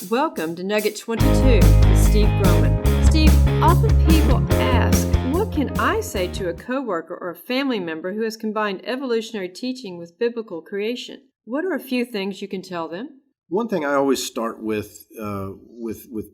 Welcome to Nugget 22 with Steve Grohman. Steve, often people ask, what can I say to a coworker or a family member who has combined evolutionary teaching with biblical creation? What are a few things you can tell them? One thing I always start with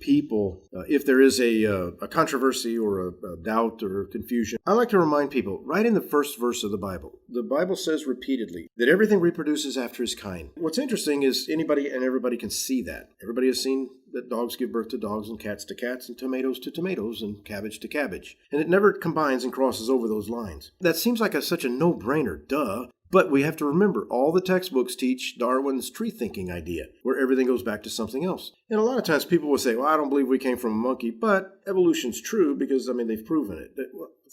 people, if there is a controversy or a doubt or confusion, I like to remind people, right in the first verse of the Bible says repeatedly that everything reproduces after its kind. What's interesting is anybody and everybody can see that. Everybody has seen that dogs give birth to dogs and cats to cats and tomatoes to tomatoes and cabbage to cabbage. And it never combines and crosses over those lines. That seems like such a no-brainer, duh. But we have to remember, all the textbooks teach Darwin's tree thinking idea, where everything goes back to something else. And a lot of times people will say, well, I don't believe we came from a monkey, but evolution's true because, they've proven it.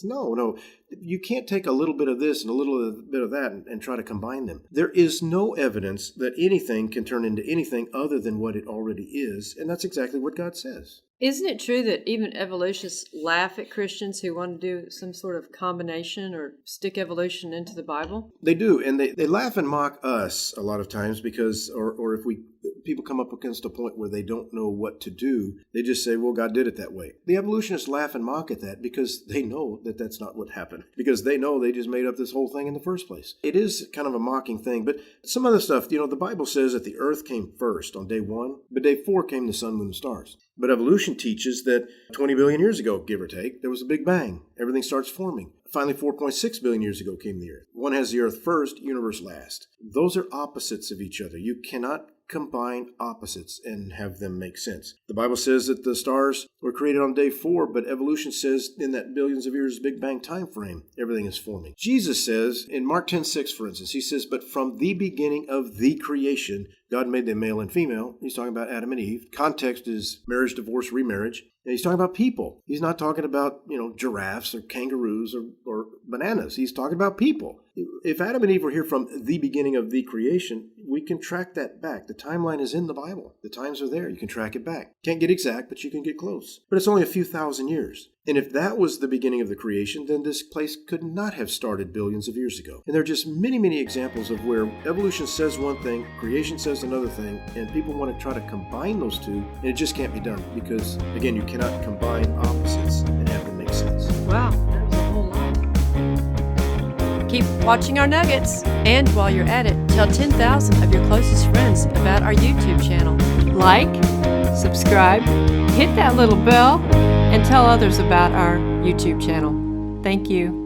No. You can't take a little bit of this and a little bit of that and try to combine them. There is no evidence that anything can turn into anything other than what it already is, and that's exactly what God says. Isn't it true that even evolutionists laugh at Christians who want to do some sort of combination or stick evolution into the Bible? They do, and they laugh and mock us a lot of times because, or if people come up against a point where they don't know what to do, they just say, well, God did it that way. The evolutionists laugh and mock at that because they know that that's not what happened, because they know they just made up this whole thing in the first place. It is kind of a mocking thing, but some other stuff, the Bible says that the earth came first on day 1, but day 4 came the sun, moon, and stars. But evolution teaches that 20 billion years ago, give or take, there was a big bang. Everything starts forming. Finally, 4.6 billion years ago came the earth. One has the earth first, universe last. Those are opposites of each other. You cannot combine opposites and have them make sense. The Bible says that the stars were created on day 4, but evolution says in that billions of years Big Bang time frame, everything is forming. Jesus says in Mark 10:6, for instance, he says, but from the beginning of the creation, God made them male and female. He's talking about Adam and Eve. Context is marriage, divorce, remarriage. And he's talking about people. He's not talking about, giraffes or kangaroos or bananas. He's talking about people. If Adam and Eve were here from the beginning of the creation, we can track that back. The timeline is in the Bible. The times are there. You can track it back. Can't get exact, but you can get close. But it's only a few thousand years. And if that was the beginning of the creation, then this place could not have started billions of years ago. And there are just many, many examples of where evolution says one thing, creation says another thing, and people want to try to combine those two, and it just can't be done because, again, you cannot combine opposites and have them make sense. Wow, that was a whole lot. Keep watching our nuggets, and while you're at it, tell 10,000 of your closest friends about our YouTube channel. Like, subscribe, hit that little bell, and tell others about our YouTube channel. Thank you.